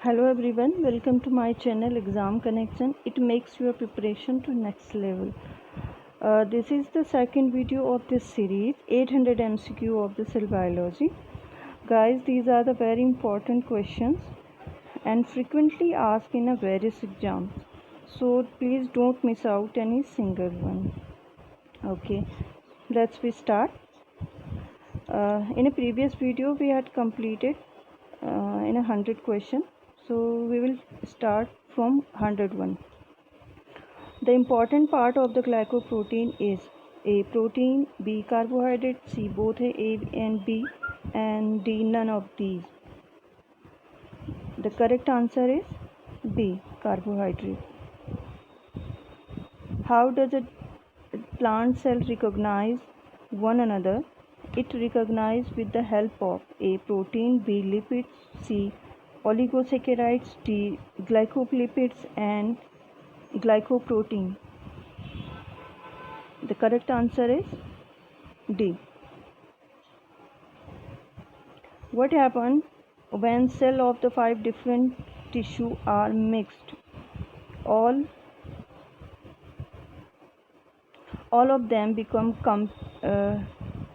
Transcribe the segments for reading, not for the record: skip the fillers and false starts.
Hello everyone, welcome to my channel Exam Connection. It makes your preparation to next level. This is the second video of this series, 800 MCQ of the cell biology. Guys, these are the very important questions and frequently asked in a various exams. So please don't miss out any single one. Okay, let's start. In a previous video we had completed in 100 question. So we will start from 101. The important part of the glycoprotein is A. Protein, B. Carbohydrate, C. Both A and B, and D. None of these. The correct answer is B. Carbohydrate. How does a plant cell recognize one another? It recognizes with the help of A. Protein, B. Lipids, C. Oligosaccharides, D. Glycolipids and glycoprotein. The correct answer is D. What happens when cells of the 5 different tissue are mixed? All of them become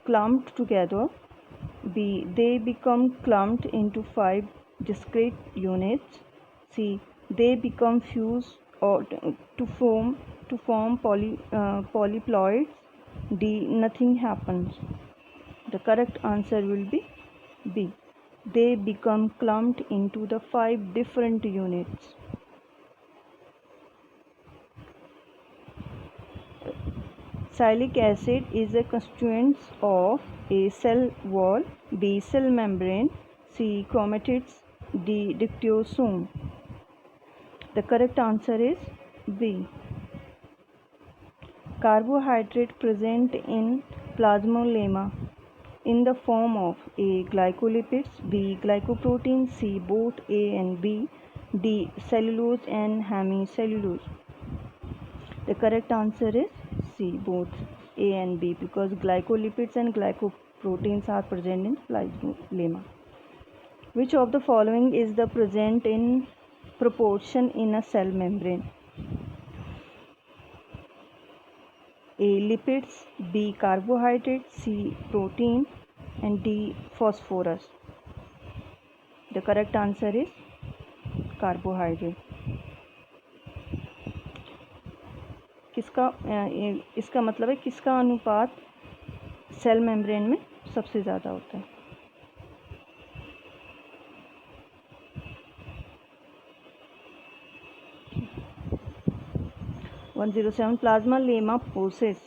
clumped together. B. They become clumped into 5 discrete units. C. They become fused or to form polyploids. D. Nothing happens. The correct answer will be B. They become clumped into the 5 different units. Salicylic acid is a constituent of A. Cell wall, B. Cell membrane, C. chromatids, D. dictosome. The correct answer is B. Carbohydrate present in plasmalemma in the form of A. Glycolipids, B. Glycoprotein, C. Both A and B, D. Cellulose and hemicellulose. The correct answer is C. Both A and B, because glycolipids and glycoproteins are present in plasmalemma. Which of the following is the present in proportion in a cell membrane? A. Lipids, B. Carbohydrates, C. Protein and D. Phosphorus. The correct answer is carbohydrate. इसका मतलब है किसका अनुपात cell membrane में सबसे ज़्यादा होता है? Plasmalemma possess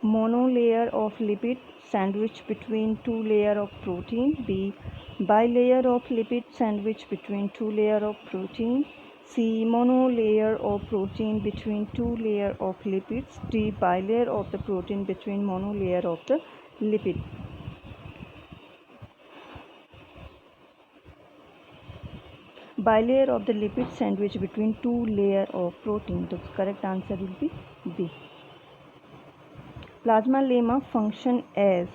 monolayer of lipid sandwich between 2 layers of protein. B. Bilayer of lipid sandwich between 2 layers of protein. C. Monolayer of protein between 2 layers of lipids. D. Bilayer of the protein between monolayer of the lipid. Bilayer of the lipid sandwich between 2 layers of protein. The correct answer will be B. Plasmalemma function as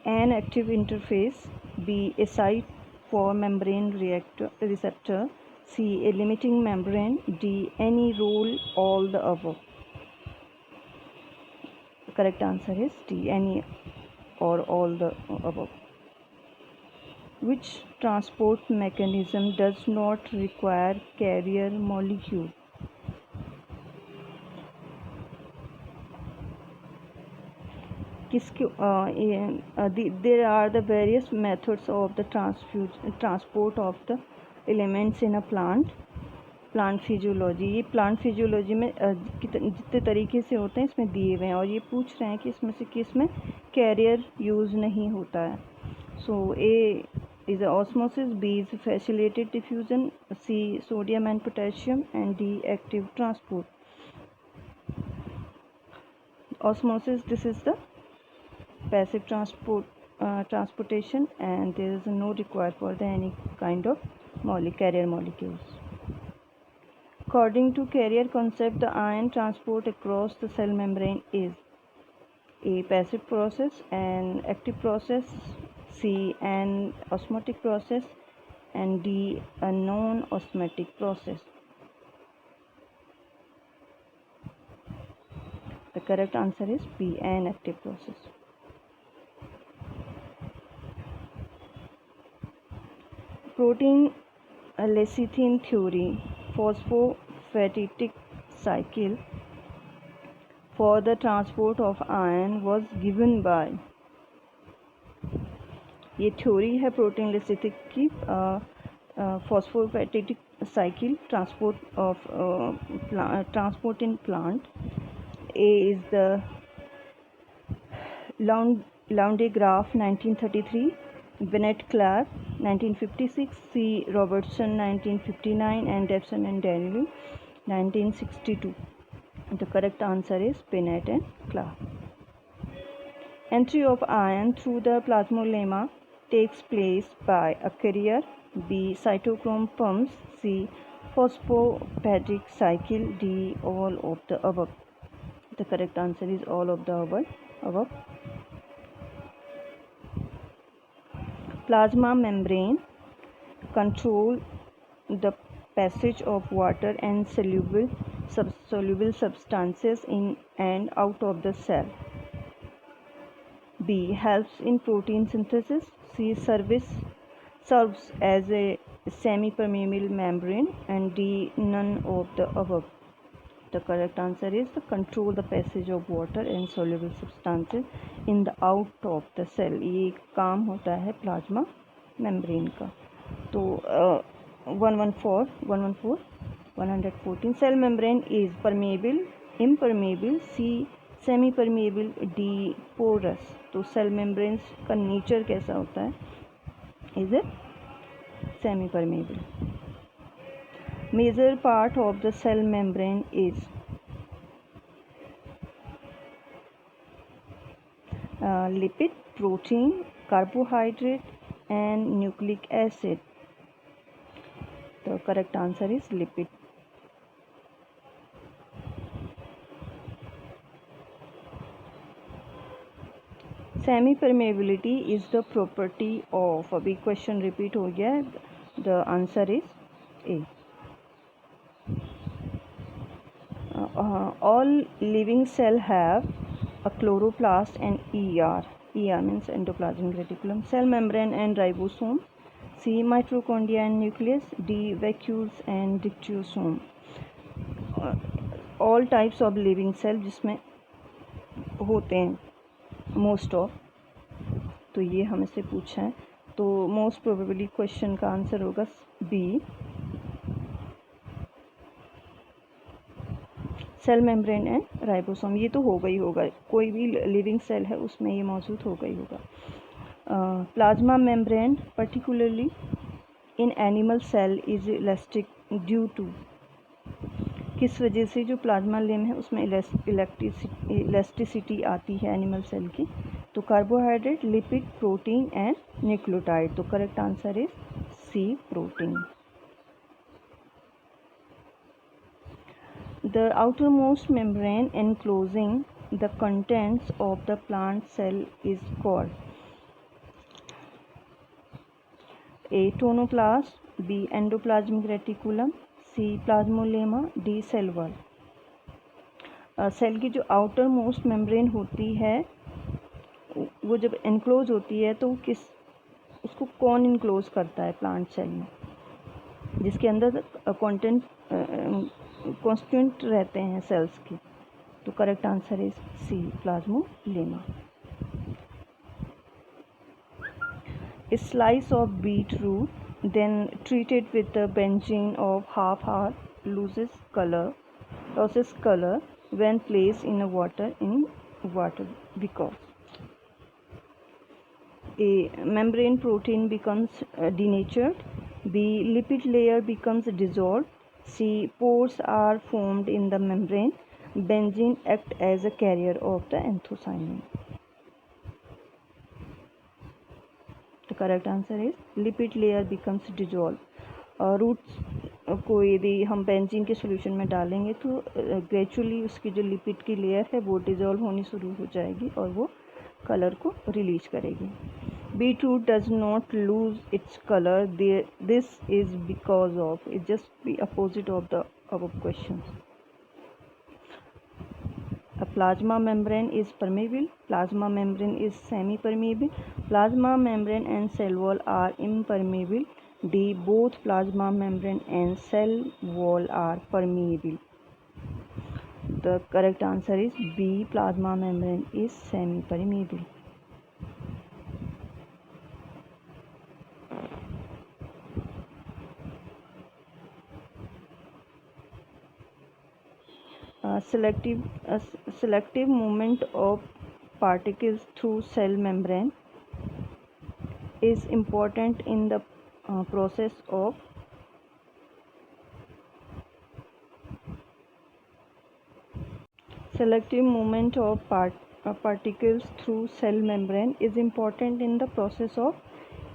an active interface, B. A site for membrane receptor, C. A limiting membrane, D. Any role, all the above. The correct answer is D. Any or all the above. Which transport mechanism does not require carrier molecule? There are the various methods of the transport of the elements in a plant physiology. ये plant physiology में जितने तरीके से होते हैं इसमें दिए हुए हैं, और ये पूछ रहे हैं कि इसमें से किस में कैरियर यूज़ नहीं होता है. सो ए is osmosis, B is facilitated diffusion, C sodium and potassium, and D active transport. Osmosis, this is the passive transportation, and there is no required for the any kind of carrier molecules. According to carrier concept, the ion transport across the cell membrane is A. Passive process and active process, C. An osmotic process, and D, a non-osmotic process. The correct answer is B, an active process. Protein lecithin theory, phosphophatidic cycle for the transport of iron was given by. ये theory है protein lecithin की phosphophatidic cycle transport in plant. A is the Landgraf 1933, Bennett Clark 1956, C. Robertson 1959, and Dawson and Daniel 1962. The correct answer is Bennett and Clark. Entry of iron through the plasmalemma takes place by a carrier, B. Cytochrome pumps, C. Phosphophatidic cycle, D. all of the above. The correct answer is all of the above. Plasma membrane control the passage of water and soluble substances in and out of the cell. B. helps in protein synthesis. C. serves as a semi-permeable membrane, and D. none of the above. The correct answer is control the passage of water and soluble substances in the out of the cell. ये काम होता है plasma membrane का. तो 114 cell membrane is permeable, impermeable, C. Semi permeable, D porous. तो cell membranes का nature कैसा होता है? Is it semi permeable. Major part of the cell membrane is lipid, protein, carbohydrate and nucleic acid. The correct answer is lipid. Semi permeability is the property of. अभी question repeat हो गया है. The answer is A. All living cell have a chloroplast and ER. ER means endoplasmic reticulum, cell membrane and ribosome. C. mitochondria and nucleus. D. vacuoles and dictyosome. All types of living cell जिसमें होते हैं most of. तो ये हमसे पूछा है, तो most probably question का आंसर होगा B, cell membrane and ribosome. ये तो होगा ही होगा, कोई भी लिविंग सेल है उसमें ये मौजूद होगा ही होगा. Plasma membrane particularly in animal cell is elastic due to. किस वजह से जो प्लाज्मा लेम है उसमें इलास्टिसिटी आती है एनिमल सेल की? तो carbohydrate, lipid, protein and nucleotide. तो correct answer is C, protein. The outermost membrane enclosing the contents of the plant cell is called A. tonoplast, B. endoplasmic reticulum, C. plasmolemma, D. cell wall. Cell की जो outer most membrane होती है वो जब enclose होती है तो उसको कौन इनक्लोज करता है प्लांट सेल में, जिसके अंदर कॉन्स्टेंट रहते हैं सेल्स की. तो correct answer is C, plasmalemma. Slice of beet root then treated with the benzene of half hour loses color when placed in water because A. membrane protein becomes denatured, B. lipid layer becomes dissolved, C. pores are formed in the membrane, benzene act as a carrier of the anthocyanin. The correct answer is lipid layer becomes dissolved. Roots को यदि हम benzene के solution में डालेंगे तो gradually उसकी जो lipid की लेयर है वो डिज़ोल्व होनी शुरू हो जाएगी और वो कलर को रिलीज करेगी. Beetroot does not lose its color. This is because of. It just the opposite of the above questions. A plasma membrane is permeable. Plasma membrane is semi-permeable. Plasma membrane and cell wall are impermeable. D. Both plasma membrane and cell wall are permeable. The correct answer is B. Plasma membrane is semi-permeable. Selective movement of particles through cell membrane is important in the process of selective movement of particles through cell membrane is important in the process of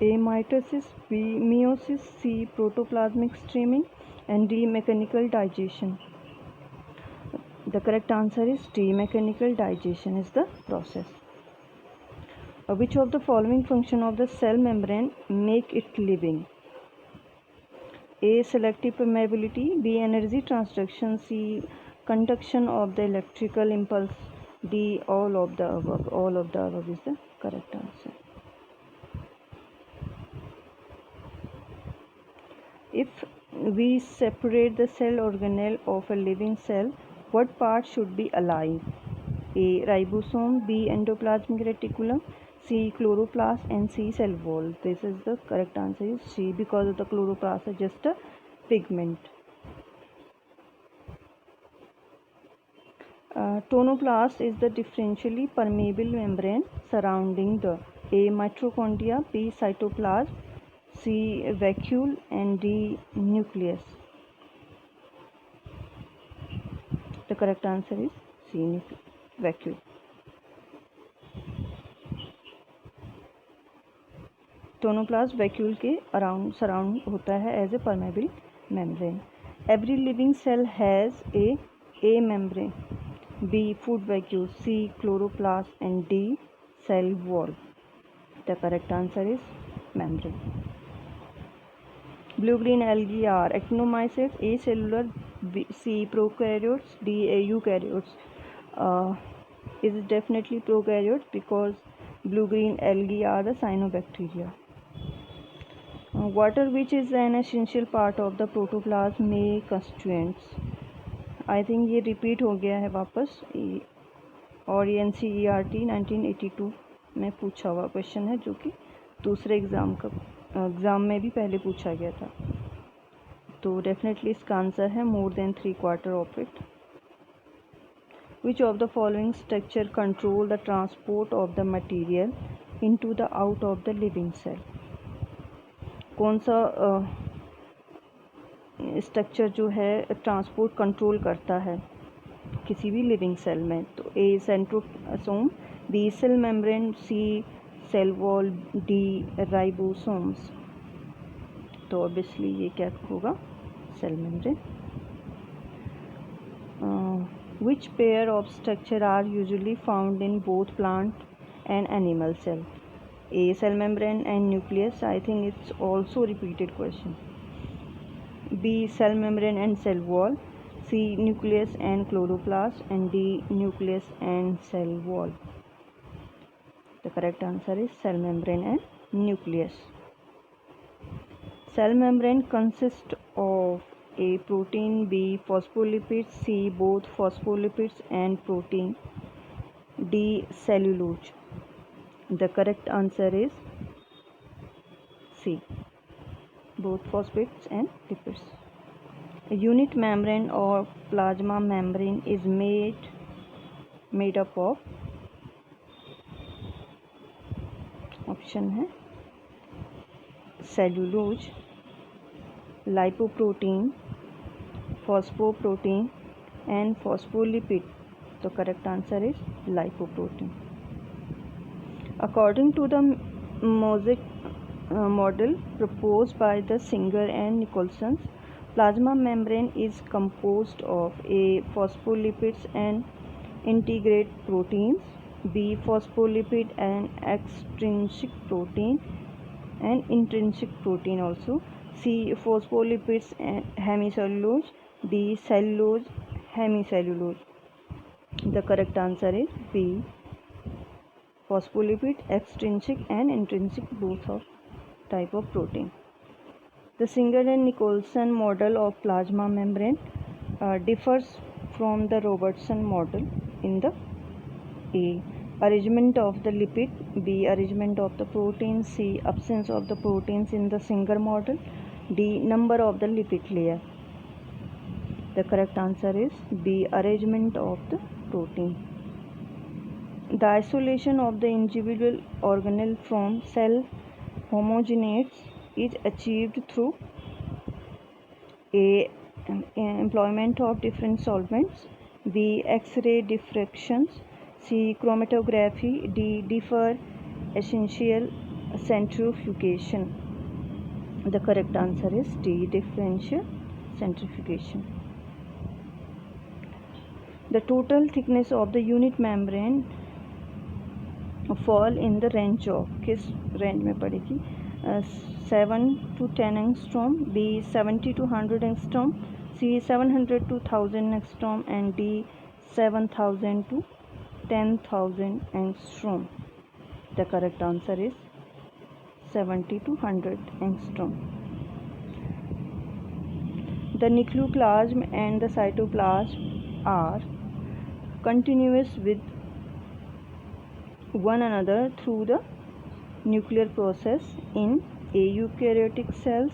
A. Mitosis, B. Meiosis, C. Protoplasmic streaming, and D. Mechanical digestion. The correct answer is D. Mechanical digestion is the process. Which of the following function of the cell membrane make it living? A. Selective permeability, B. Energy transduction, C. Conduction of the electrical impulse, D. All of the above. All of the above is the correct answer. If we separate the cell organelle of a living cell, what part should be alive? A. Ribosome, B. Endoplasmic reticulum, C. Chloroplast, and C. Cell wall. This is the correct answer is C, because of the chloroplast is just a pigment. Tonoplast is the differentially permeable membrane surrounding the A. Mitochondria, B. Cytoplasm, C. Vacuole, and D. Nucleus. The correct answer is C. Vacuole. Tonoplast vacuole के around surround होता है as a permeable membrane. Every living cell has a membrane, B food vacuole, C chloroplast and D cell wall. The correct answer is membrane. Blue green algae are actinomycetes, A cellular, C prokaryotes, D eukaryotes. Is definitely prokaryotes because blue green algae are the cyanobacteria. Water, which is an essential part of the protoplasm, may constituents. I think ये repeat हो गया है वापस, और ये NCERT 1982 में पूछा हुआ क्वेश्चन है, जो कि दूसरे एग्ज़ाम में भी पहले पूछा गया था. तो डेफिनेटली इसका आंसर है more than 3/4 of it. Which of the following structure control the transport of the material into the out of the living cell? कौन सा स्ट्रक्चर जो है ट्रांसपोर्ट कंट्रोल करता है किसी भी लिविंग सेल में? तो A centrosome, B cell membrane, C cell wall, D ribosomes. तो ऑब्वियसली ये क्या होगा? Cell membrane. Which pair of structure are usually found in both plant and animal cell? A. Cell membrane and nucleus. I think it's also repeated question. B. Cell membrane and cell wall. C. Nucleus and chloroplast, and D. Nucleus and cell wall. The correct answer is cell membrane and nucleus. Cell membrane consists of A. Protein, B. Phospholipids, C. Both phospholipids and protein, D. Cellulose. The correct answer is C. Both phospholipids and lipids. A unit membrane or plasma membrane is made up of, option है cellulose, lipoprotein, phosphoprotein and phospholipid. The correct answer is lipoprotein. According to the mosaic model proposed by the Singer and Nicholson, plasma membrane is composed of A. phospholipids and integrate proteins, B. Phospholipid and extrinsic protein and intrinsic protein also. C. Phospholipids and hemicellulose. D. Cellulose, hemicellulose. The correct answer is B. Phospholipid, extrinsic and intrinsic, both of type of protein. The Singer and Nicholson model of plasma membrane differs from the Robertson model in the A. Arrangement of the lipid. B. Arrangement of the protein. C. Absence of the proteins in the Singer model. D. Number of the lipid layer. The correct answer is B. Arrangement of the protein. The isolation of the individual organelle from cell homogenates is achieved through A. Employment of different solvents. B. X-ray diffractions. C. Chromatography. D. Differential centrifugation. The correct answer is D. Differential centrifugation. The total thickness of the unit membrane fall in the range of, किस range में पड़ेगी, 7 to 10 angstrom, B 70 to 100 angstrom, C 700 to 1000 angstrom, and D 7000 to 10,000 angstrom. The correct answer is 70 to 100 angstrom. The nucleoplasm and the cytoplasm are continuous with one another through the nuclear process in A. Eukaryotic cells,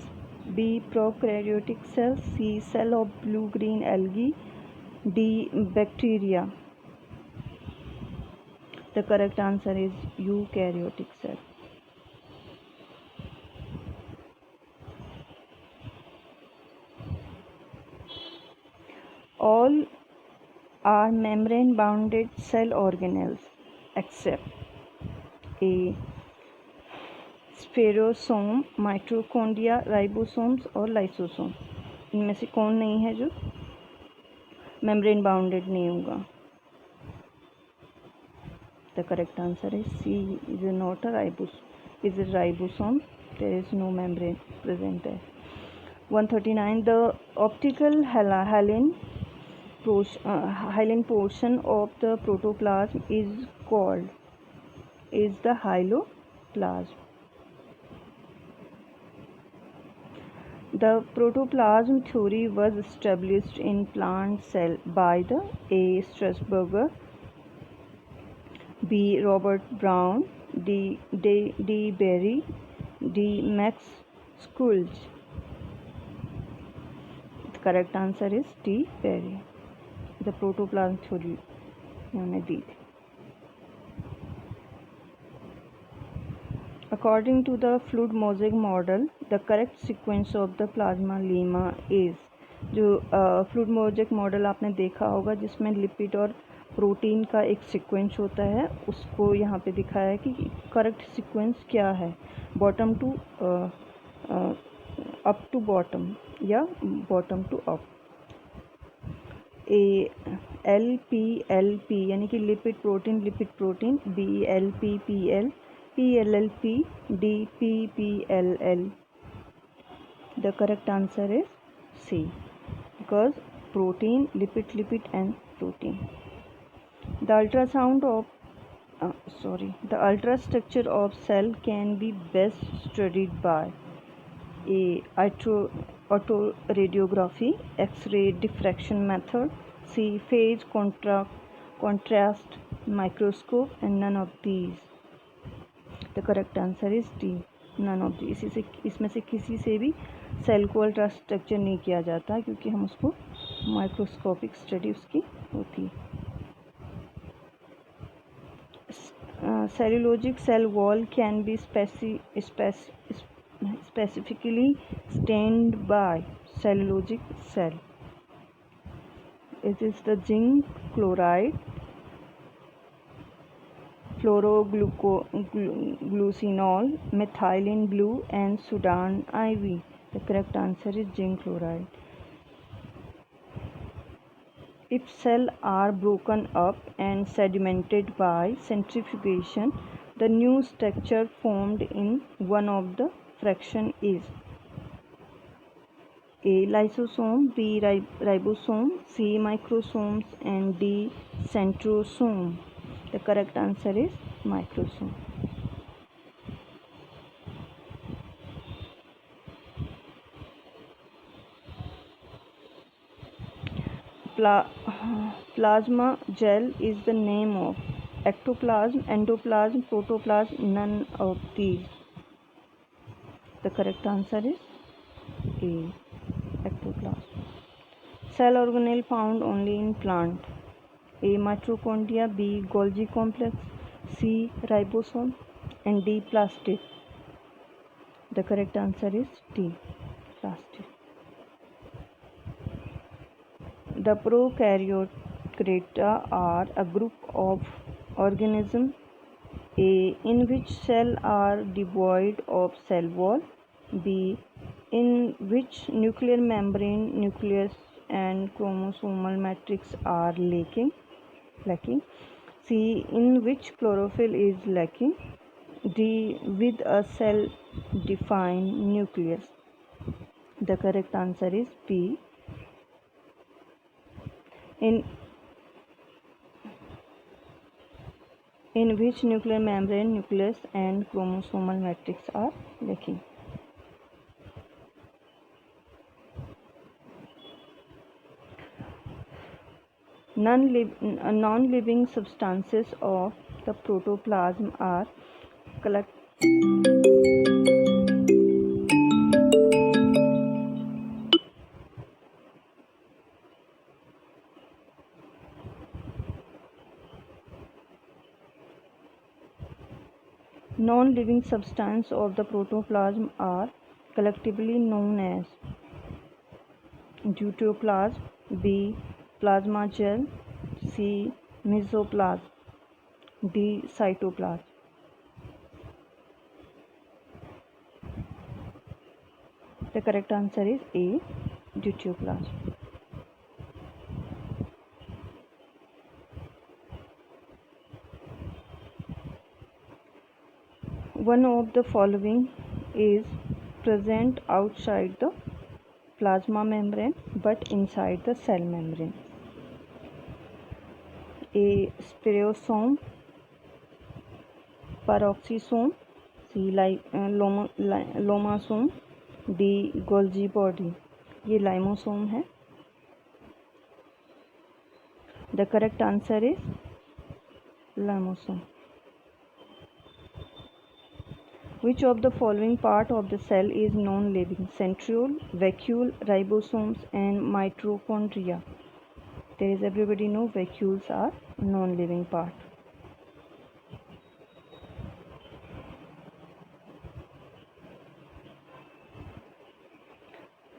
B. Prokaryotic cells, C. Cell of blue-green algae, D. Bacteria. The correct answer is eukaryotic cell. All are membrane-bounded cell organelles except A. Spherosome, mitochondria, ribosomes और lysosome. इनमें से कौन नहीं है जो membrane bounded नहीं होगा? The correct answer is C, is not a ribosome. There is no membrane present there. 139. The optical hyaline portion of the protoplasm is the hyaloplasm. The protoplasm theory was established in plant cell by the A. Strasburger, B. Robert Brown, D. Berry, D. Max Schulze. The correct answer is D. Berry. The protoplasm theory उन्होंने दी थी. According to the fluid mosaic model, the correct sequence of the plasma lemma is, जो fluid mosaic model आपने देखा होगा जिसमें lipid और protein का एक सीक्वेंस होता है, उसको यहाँ पे दिखाया है कि करेक्ट सीक्वेंस क्या है, bottom to up to bottom या bottom to up. A LP यानी कि lipid protein, B LPPL, PLLP, D PPLL. The correct answer is C, because protein, lipid and protein. The ultrastructure of cell can be best studied by A. Autoradiography, X-ray diffraction method, C. Phase contrast microscope, and none of these. The correct answer is D, none of these. इसमें से किसी से भी cell को ultra structure नहीं किया जाता क्योंकि हम उसको माइक्रोस्कोपिक स्टडी उसकी होती है. Cellulosic cell wall can be specifically stained by cellulosic cell. It is the zinc chloride, fluoroglucinol, methylene blue, and Sudan IV. The correct answer is zinc chloride. If cells are broken up and sedimented by centrifugation, the new structure formed in one of the fraction is A. Lysosome, B. Ribosome, C. Microsomes, and D. Centrosome. The correct answer is microsome. Plasma gel is the name of ectoplasm, endoplasm, protoplasm, none of these. The correct answer is A. Ectoplasm. Cell organelle found only in plant. A. Mitochondria, B. Golgi complex, C. Ribosome, and D. Plastid. The correct answer is D. Plastid. The prokaryote are a group of organisms A. in which cells are devoid of cell wall, B. in which nuclear membrane, nucleus, and chromosomal matrix are lacking, C. in which chlorophyll is lacking, D. with a cell defined nucleus. The correct answer is B. In which nuclear membrane, nucleus, and chromosomal matrix are lacking. Non-living substances of the protoplasm are Non-living substances of the protoplasm are collectively known as deuteroplasm, B. plasma gel, C. mesoplasm, D. cytoplasm. The correct answer is A. deuteroplasm. One of the following is present outside the plasma membrane but inside the cell membrane. A. spirosome, peroxisome, C. लोमासोम, D. Golgi body. ये लाइमोसोम है. The correct answer is लाइमोसोम. Which of the following part of the cell is non-living? Centriole, vacuole, ribosomes, and mitochondria. There is, everybody know, vacuoles are non-living part.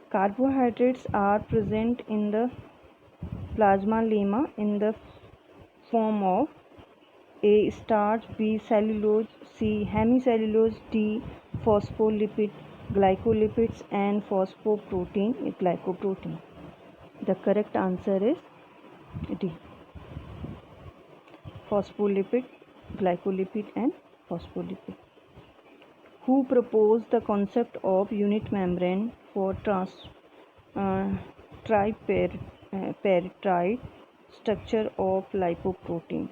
Carbohydrates are present in the plasma lemma in the form of A. starch, B. cellulose, C. hemicellulose, D. phospholipid, glycolipids, and phosphoprotein, glycoprotein. The correct answer is D. Phospholipid, glycolipid, and phospholipid. Who proposed the concept of unit membrane for tripartite structure of lipoprotein?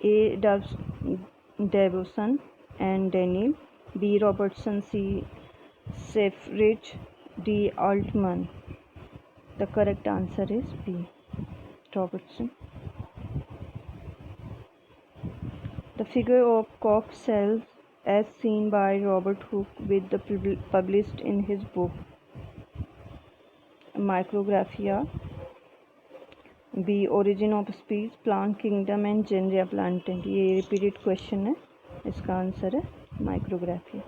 A. Davison and Daniel, B. Robertson, C. Selfridge, D. Altman. The correct answer is B. Robertson. The figure of Koch cells as seen by Robert Hooke with the published in his book Micrographia, B. origin of species, plant kingdom, and genre plantae. ये repeated question है, इसका answer है Micrographia.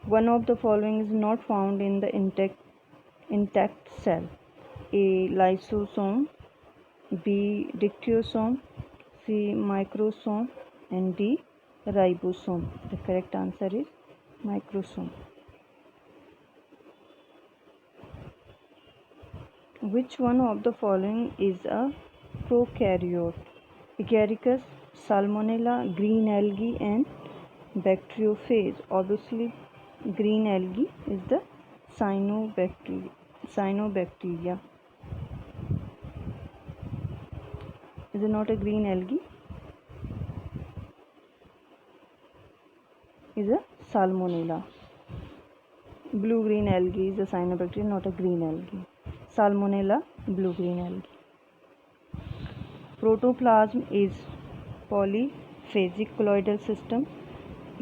One of the following is not found in the intact cell. A. lysosome, B. dictyosome, C. microsome, and D. ribosome. The correct answer is microsome. Which one of the following is a prokaryote? Agaricus, Salmonella, green algae, and bacteriophage. Obviously, green algae is the cyanobacteria. Cyanobacteria. Is it not a green algae? Is a Salmonella. Blue-green algae is a cyanobacteria, not a green algae. Salmonella, blue-green algae. Protoplasm is polyphasic colloidal system.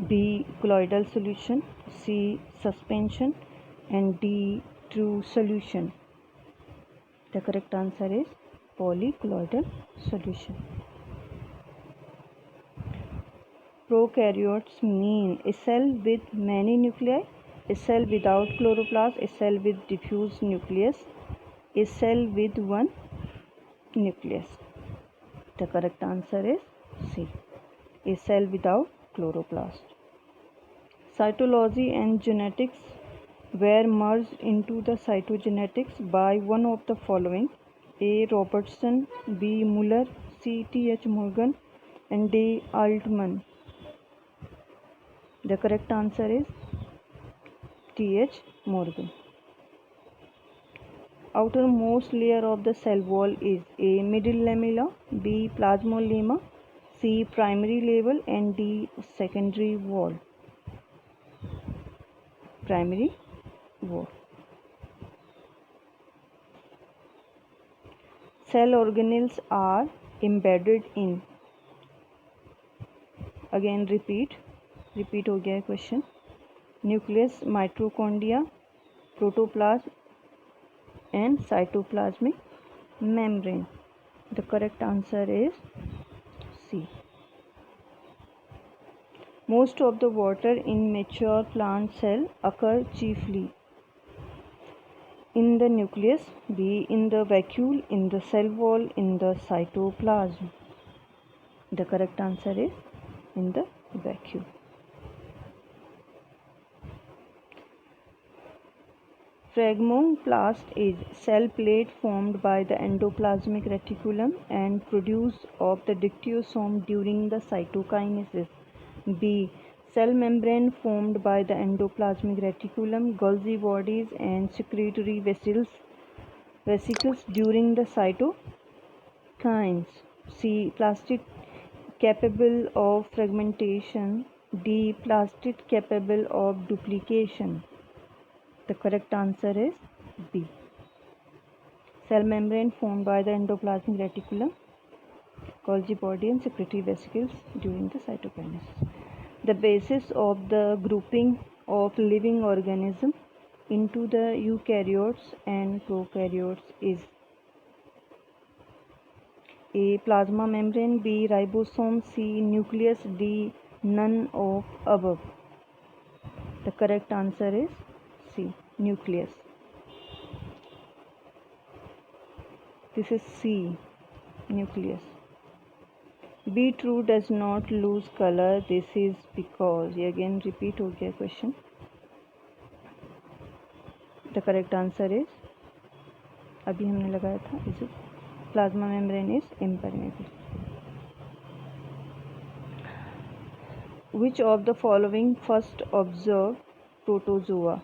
B. Colloidal solution. C. Suspension. And D. True solution. The correct answer is polycolloidal solution. Prokaryotes mean a cell with many nuclei, a cell without chloroplast, a cell with diffuse nucleus, a cell with one nucleus. The correct answer is C. A cell without chloroplast. Cytology and genetics were merged into the cytogenetics by one of the following: A. Robertson, B. Muller, C. T.H. Morgan, and D. Altman. The correct answer is T.H. Morgan. Outermost layer of the cell wall is A. Middle lamella, B. Plasmolemma, C. Primary level, and D. Secondary wall. Primary wall. Cell organelles are embedded in. Again repeat हो गया है question. Nucleus, mitochondria, protoplasm and cytoplasmic membrane. The correct answer is C. Most of the water in mature plant cell occur chiefly in the nucleus, B. in the vacuole, in the cell wall, in the cytoplasm. The correct answer is in the vacuole. Phragmoplast is cell plate formed by the endoplasmic reticulum and produce of the dictyosome during the cytokinesis. B. Cell membrane formed by the endoplasmic reticulum, Golgi bodies and secretory vesicles during the cytokines. C. Plastid capable of fragmentation. D. Plastid capable of duplication. The correct answer is B. Cell membrane formed by the endoplasmic reticulum, Golgi body and secretory vesicles during the cytokinesis. The basis of the grouping of living organisms into the eukaryotes and prokaryotes is A. Plasma membrane, B. Ribosome, C. Nucleus, D. None of above. The correct answer is C. Nucleus. This is C. Nucleus. Beetroot does not lose color. This is because. ये again repeat हो गया question. The correct answer is अभी हमने लगाया था is it plasma membrane is impermeable. Which of the following first observed protozoa?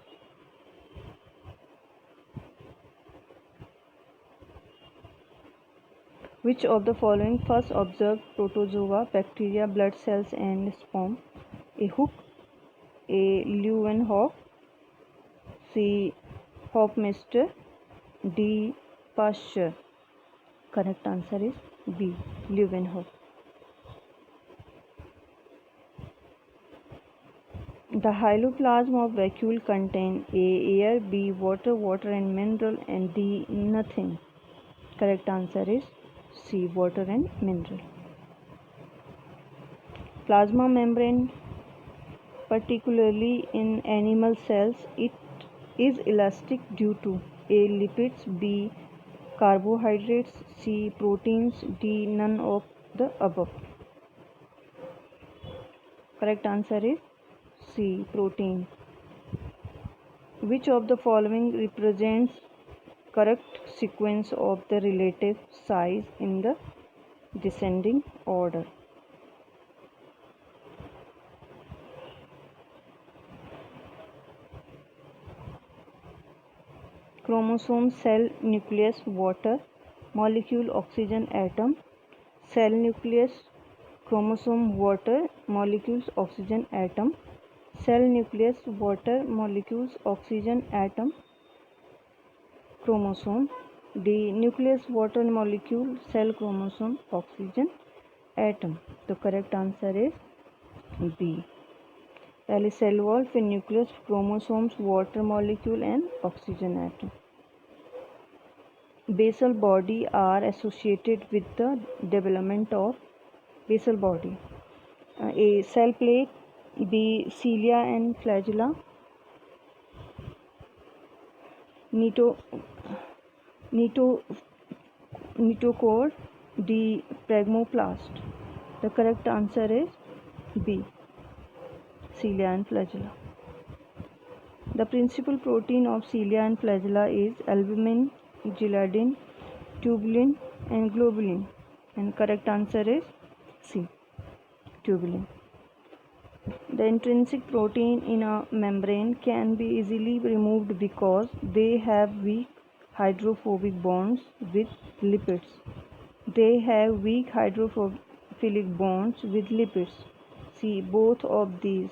Which of the following first observed protozoa? Bacteria, blood cells, and sperm. A. Hook, A. Leeuwenhoek, C. Hofmeister, D. Pasteur. Correct answer is B. Leeuwenhoek. The hyloplasm of vacuole contain A. Air, B. Water, water and mineral, and D. Nothing. Correct answer is C. Water and mineral. Plasma membrane, particularly in animal cells, it is elastic due to A. Lipids, B. Carbohydrates, C. Proteins, D. None of the above. Correct answer is C. Protein. Which of the following represents correct sequence of the relative size in the descending order? Chromosome, cell, nucleus, water, molecule, oxygen, atom. Cell, nucleus, chromosome, water, molecules, oxygen, atom. Cell, nucleus, water, molecules, oxygen, atom, chromosome. D. Nucleus, water, molecule, cell, chromosome, oxygen, atom. The correct answer is B. पहले cell wall, फिर nucleus, chromosomes, water molecule and oxygen atom. Basal body are associated with the development of basal body. A. Cell plate. B. Cilia and flagella. Notochord. D. Pragmoplast. The correct answer is B. Cilia and flagella. The principal protein of cilia and flagella is albumin, gliadin, tubulin and globulin. And correct answer is C. Tubulin. The intrinsic protein in a membrane can be easily removed because they have weak hydrophobic bonds with lipids. They have weak hydrophilic bonds with lipids. C. Both of these.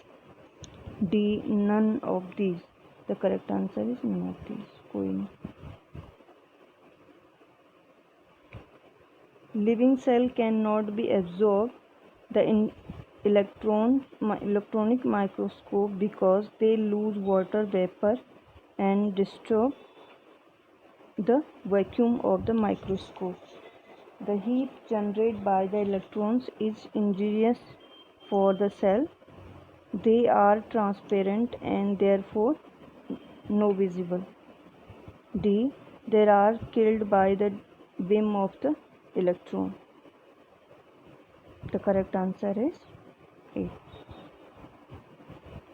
D. None of these. The correct answer is none of these. कोई नहीं. Living cell cannot be absorbed the electronic microscope because they lose water vapor and disturb the vacuum of the microscope. The heat generated by the electrons is injurious for the cell. They are transparent and therefore no visible. D. They are killed by the beam of the electron. The correct answer is A.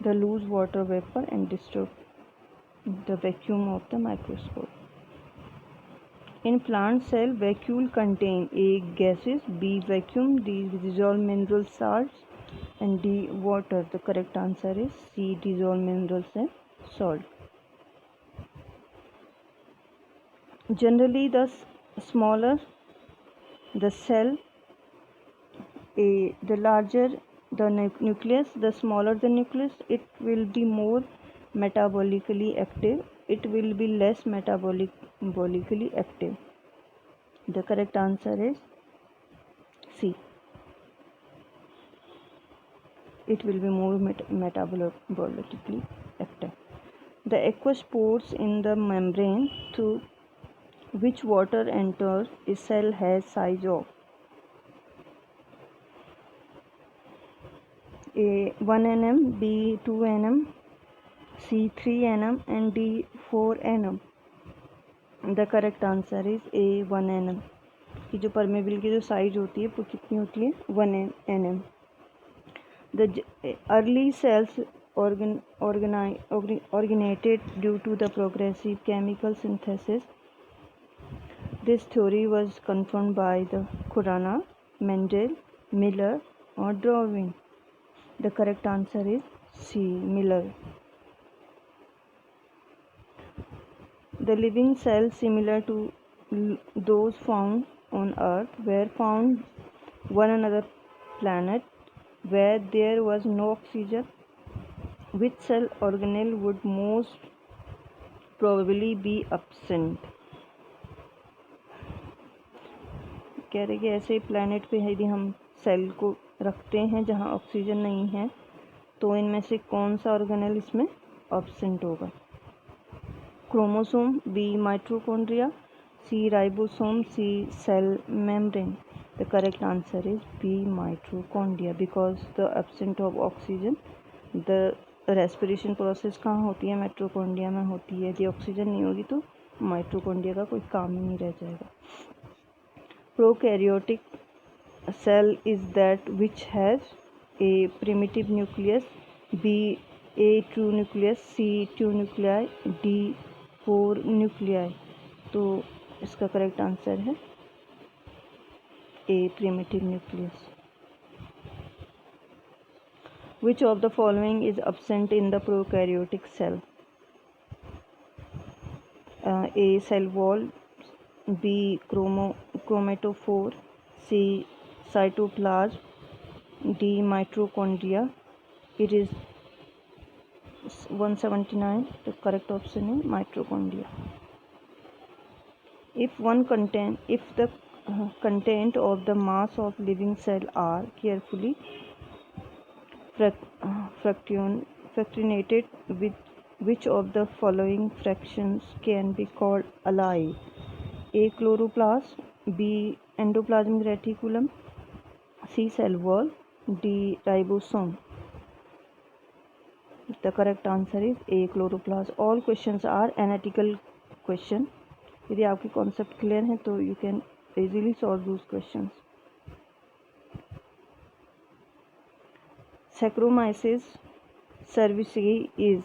They lose water vapor and disturb the vacuum of the microscope. In plant cell, vacuole contain A. gases, B. vacuum, D. dissolved mineral salts and D. water. The correct answer is C. dissolved minerals and salt. Generally, the smaller the cell, the larger the nucleus, the smaller the nucleus, it will be more metabolically active. It will be less metabolically active. The correct answer is C. It will be more metabolically active. The aqueous pores in the membrane through which water enters a cell has size of A. 1 nm, B. 2 nm, C. 3 nm and D. 4 nm. The correct answer is A. 1 nm. कि जो permeable की जो size होती है वो कितनी होती है 1 nm. The early cells originated due to the progressive chemical synthesis. This theory was confirmed by the Khurana, Mendel, Miller or Darwin. The correct answer is C. Miller. The living cells similar to those found on Earth were found on another planet where there was no oxygen. Which cell organelle would most probably be absent? कह रहे कि ऐसे planet पे यदि हम cell को रखते हैं जहाँ ऑक्सीजन नहीं है तो इनमें से कौन सा ऑर्गेनेल इसमें एब्सेंट होगा? Chromosome, B mitochondria, C ribosome, C cell membrane. The correct answer is B mitochondria because the absent of oxygen. The respiration process कहाँ होती है? माइटोकॉन्ड्रिया में होती है. यदि ऑक्सीजन नहीं होगी तो माइटोकॉन्ड्रिया का कोई काम ही नहीं रह जाएगा. Prokaryotic cell is that which has A. primitive nucleus, B. A true nucleus, C 2 nuclei, D 4 nuclei। तो इसका करेक्ट आंसर है A primitive nucleus। Which of the following is absent in the prokaryotic cell? A cell wall, B chromatophore, C cytoplasm, D mitochondria। It is 179। The correct option is mitochondria। If the content of the mass of living cell are carefully fractionated, with which of the following fractions can be called alive? A chloroplast, B endoplasmic reticulum, C cell wall, D ribosome। The correct answer is A chloroplast। All questions are analytical question। यदि आपके concept clear हैं तो you can easily solve those questions. Saccharomyces cerevisiae is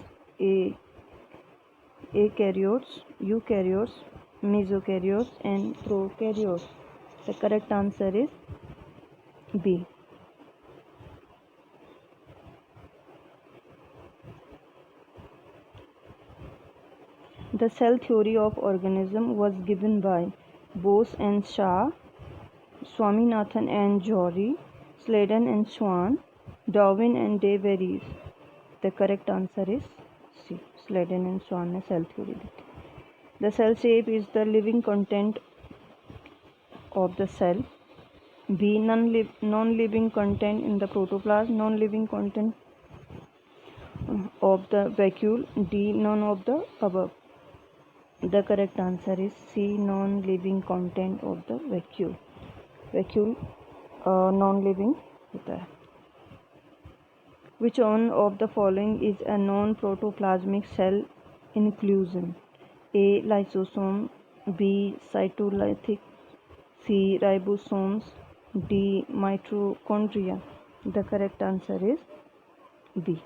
eukaryotes, mesokaryotes and prokaryotes। The correct answer is B। The cell theory of organism was given by Bose and Shah, Swaminathan and Jory, Sladen and Swan, Darwin and De Vries। The correct answer is C, Sladen and Swan ने cell theory दी थी। The cell shape is the living content of the cell। B non-living content in the protoplasm, non-living content of the vacuole, D none of the above। The correct answer is C non-living content of the vacuole। vacuole non-living होता है। Which one of the following is a non-protoplasmic cell inclusion? A lysosome, B cytolithic, C ribosomes, D mitochondria। The correct answer is B।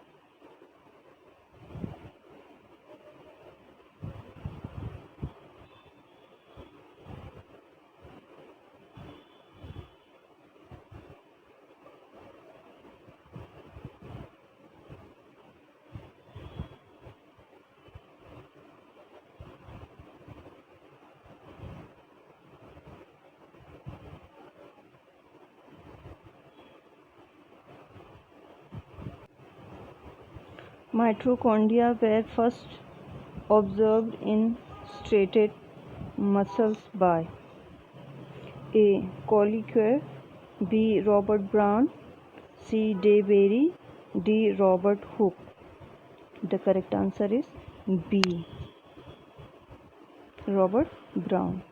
Mitochondria were first observed in striated muscles by A. Colliquer, B. Robert Brown, C. De Bary, D. Robert Hooke। The correct answer is B. Robert Brown।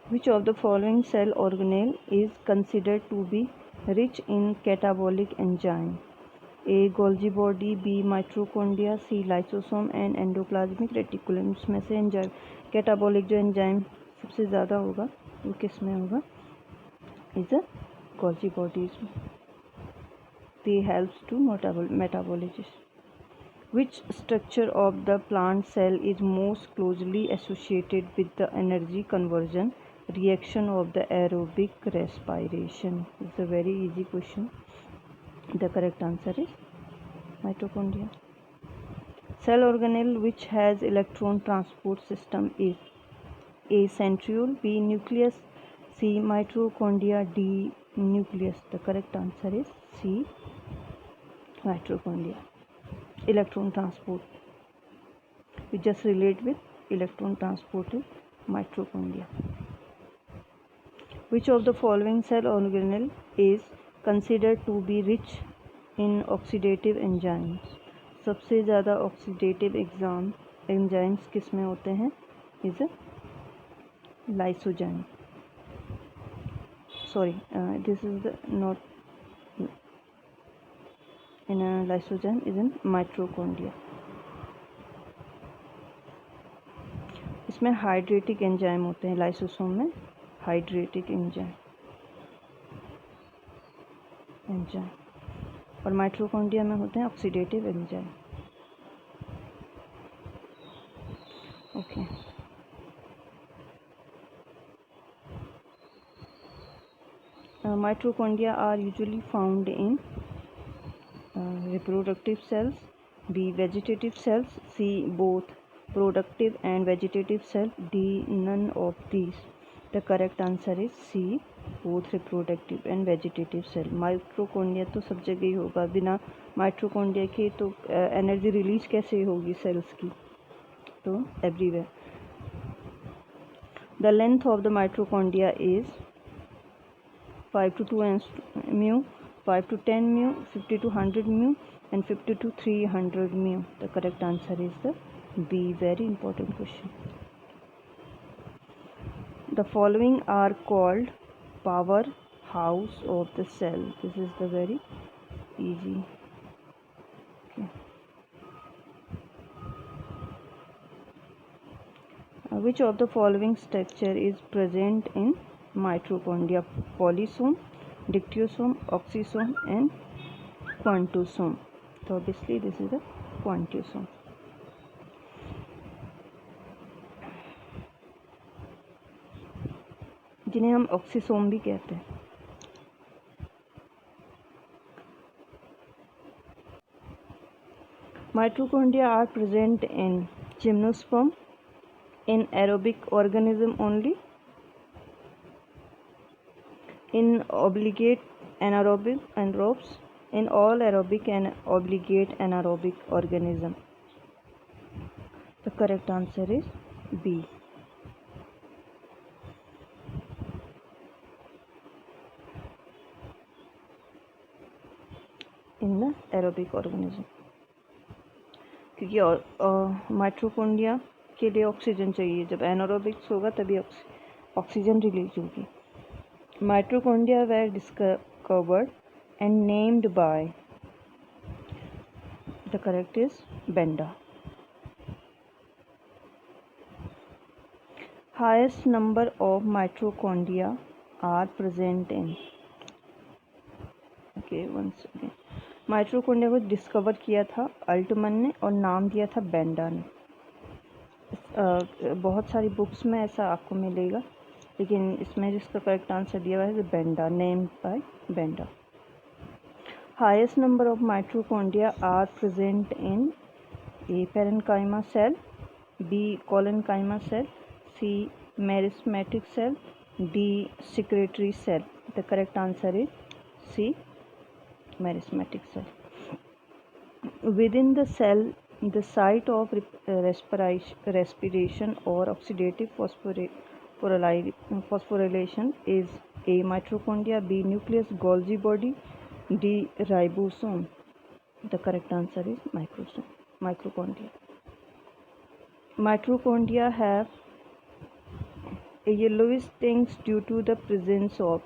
Which of the following cell organelle is considered to be rich in catabolic enzyme? A. Golgi body, B. mitochondria, C. lysosome and endoplasmic reticulum। इसमें से enzyme catabolic जो enzyme सबसे ज़्यादा होगा वो किस में होगा? इज अ गोल्जी बॉडीज में। They helps to metabolism. Which structure of the plant cell is most closely associated with the energy conversion reaction of the aerobic respiration? It's a very easy question। The correct answer is mitochondria। Cell organelle which has electron transport system is A. centriole, B. nucleus, C. mitochondria, D. nucleus। The correct answer is C. mitochondria। Electron transport, we just relate with electron transport is mitochondria। Which of the following cell organelle is considered to be rich in oxidative enzymes? सबसे ज़्यादा oxidative enzymes किस में होते हैं? Is lysozyme. Sorry, this is the not in lysozyme, is in mitochondria. इसमें हाइड्रेटिक enzyme होते हैं, lysosome में हाइड्रेटिक एंजाइम। और माइटोकॉन्ड्रिया में होते हैं oxidative enzyme. Okay, mitochondria are usually found in reproductive cells, B. vegetative cells, C. both productive and vegetative cell, D. none of these. The correct answer is C. both reproductive and vegetative cell. Mitochondria तो सब जगह ही होगा, बिना mitochondria के तो energy release कैसे होगी sales की, तो everywhere. The length of the mitochondria is 5 to 2 mu, 5 to 10 mu, 50 to 100 mu, and 50 to 300 mu. The correct answer is the B. Very important question. The following are called powerhouse of the cell. This is the very easy. Okay. Which of the following structure is present in mitochondria? Polysome, dictyosome, oxysome, and quantosome. So obviously this is the quantosome. जिन्हें हम oxysome भी कहते हैं. Mitochondria are present in gymnosperm, in aerobic organism only, in obligate anaerobic anaerobes, in all aerobic and obligate anaerobic organism. The correct answer is B. In the aerobic organism, क्योंकि mitochondria के लिए oxygen चाहिए, जब anaerobics होगा तभी oxygen release होगी. Mitochondria were discovered and named by, the correct is Benda. Highest number of mitochondria are present in. Okay, once again, mitochondria को discover किया था अल्टमन ने और नाम दिया था बेंडा ने. बहुत सारी बुक्स में ऐसा आपको मिलेगा, लेकिन इसमें जिसका करेक्ट आंसर दिया हुआ है Benda, named by Benda. Highest number of mitochondria are present in A. Parenchyma cell, B. Collenchyma cell, C. Meristematic cell, D. Secretory cell. The correct answer is C. Meristematic cell. Within the cell, the site of respiration or oxidative phosphorylation is A. mitochondria, B. nucleus, Golgi body, D. ribosome. The correct answer is mitochondria. Mitochondria have a yellowish tinge due to the presence of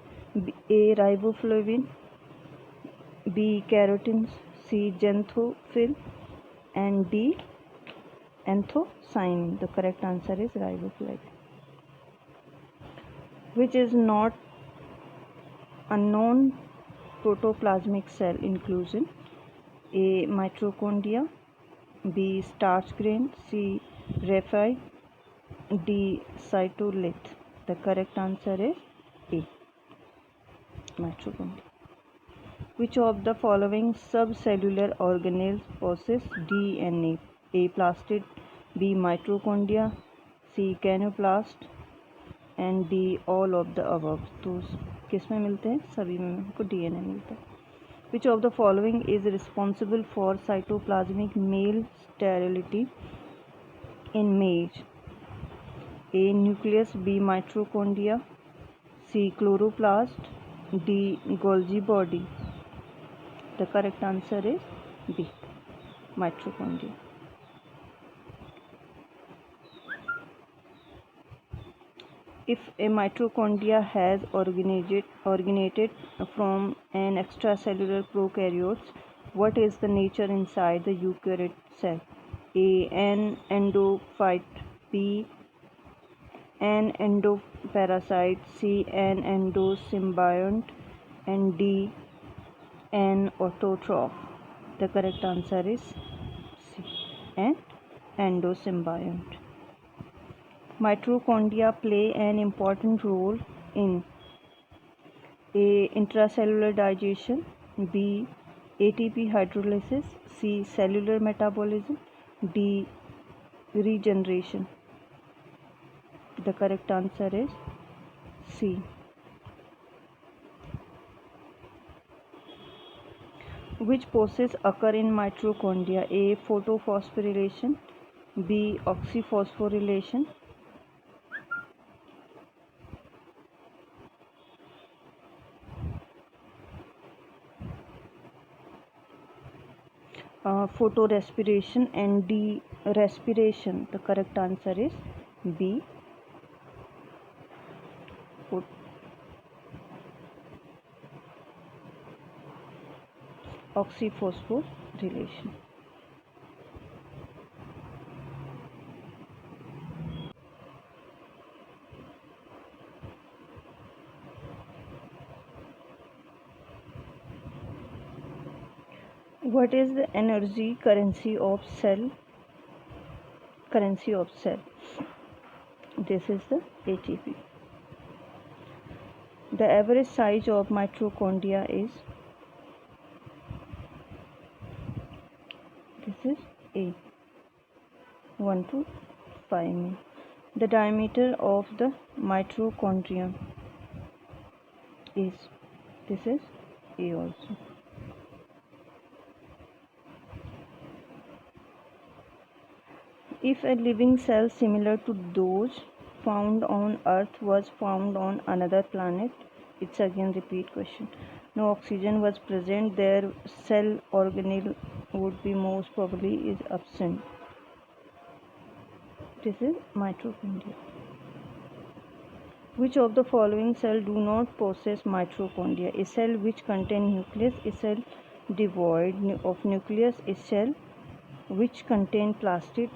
A. riboflavin, B. carotene, C. xanthophyll, and D. anthocyanin. The correct answer is riboflavin. Which is not a non-protoplasmic cell inclusion? A. mitochondria, B. starch grain, C. raphe, D. cytolith. The correct answer is A. mitochondria. Which of the following subcellular organelles possess DNA? A. plastid, B. mitochondria, C. canoplast, and D. all of the above. तो किस में मिलते हैं? सभी में हमको DNA मिलता है. Which of the following is responsible for cytoplasmic male sterility in males? A. nucleus, B. mitochondria, C. chloroplast, D. Golgi body. The correct answer is B. mitochondria. If a mitochondria has originated from an extracellular prokaryotes, what is the nature inside the eukaryote cell? A. an endophyte, B. an endoparasite, C. an endosymbiont, and D. an autotroph. The correct answer is C, an endosymbiont. Mitochondria play an important role in A. Intracellular digestion, B. ATP hydrolysis, C. Cellular metabolism, D. Regeneration. The correct answer is C. Which process occur in mitochondria? A. Photophosphorylation, B. Oxyphosphorylation, photorespiration, and D. Respiration. The correct answer is B. Oxyphosphorylation. What is the energy currency of cell? Currency of cell. This is the ATP. The average size of mitochondria is, this is A, 1 to 5 mm. The diameter of the mitochondrium is, this is A also. If a living cell similar to those found on Earth was found on another planet, it's again repeat question. No oxygen was present, their cell organelle would be most probably is absent. This is mitochondria. Which of the following cell do not possess mitochondria? A cell which contain nucleus, a cell devoid of nucleus, a cell which contain plastid.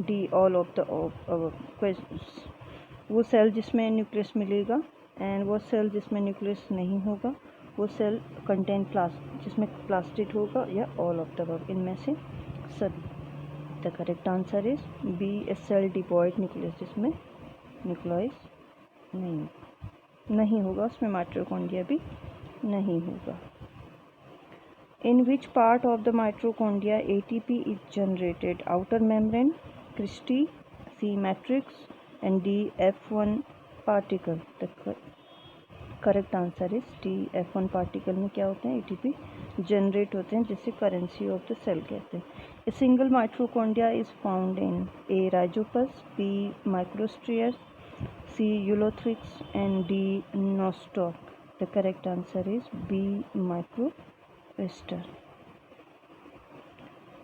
D all of the questions. वो cell जिसमें nucleus मिलेगा and वो cell जिसमें nucleus नहीं होगा, वो cell contain जिसमें plastid होगा, या ऑल ऑफ द अबव, इनमें से सभी. The correct answer is B, a cell devoid nucleus, जिसमें न्यूक्लियस नहीं होगा, उसमें माइटोकॉन्ड्रिया भी नहीं होगा. In which part of the mitochondria ATP is generated? Outer membrane, cristae, C matrix, and D F1 particle. The correct answer is D, F1 particle में क्या होते हैं? ATP generate होते हैं, जिसे currency of the cell कहते हैं. A single mitochondria is found in A rhizopus, B microspheres, C eulothrix, and D nostoc. The correct answer is B microsphere.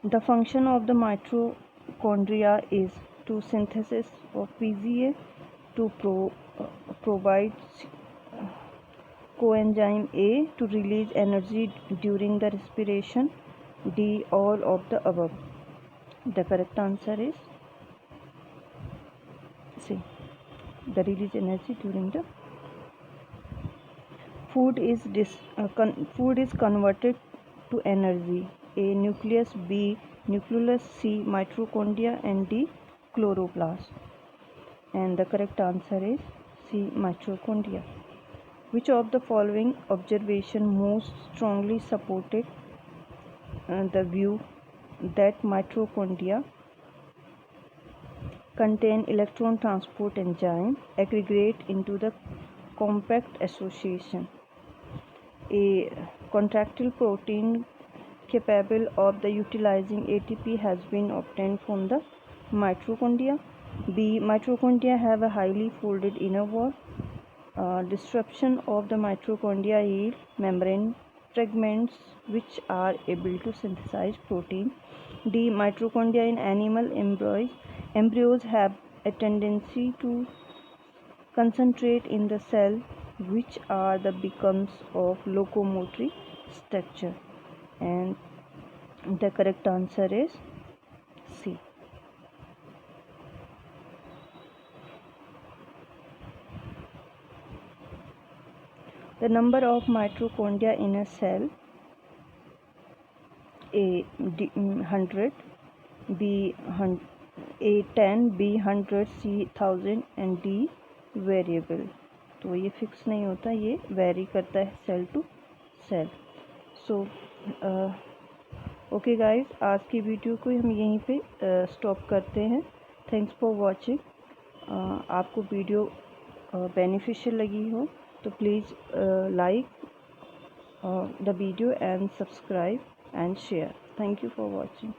The function of the mitochondria is to synthesis of PGA, to provide coenzyme A, to release energy during the respiration, D all of the above. The correct answer is C, the release energy during the food is converted to energy. A nucleus, B nucleus, C mitochondria, and D chloroplast. And the correct answer is C mitochondria. Which of the following observation most strongly supported the view that mitochondria contain electron transport enzyme aggregate into the compact association? A contractile protein capable of the utilizing ATP has been obtained from the mitochondria. B mitochondria have a highly folded inner wall. Disruption of the mitochondria yield membrane fragments which are able to synthesize protein. D mitochondria in animal embryos have a tendency to concentrate in the cell, which are the beacons of locomotory structure. And the correct answer is C. The number of mitochondria in a cell: A 100, B 10, B 100, C 1000 and D variable. तो ये fix नहीं होता, ये vary करता है cell to cell. So okay guys, आज की video को हम यहीं पे स्टॉप करते हैं। Thanks for watching. आपको वीडियो बेनिफिशियल लगी हो तो please like the video and subscribe and share. Thank you for watching.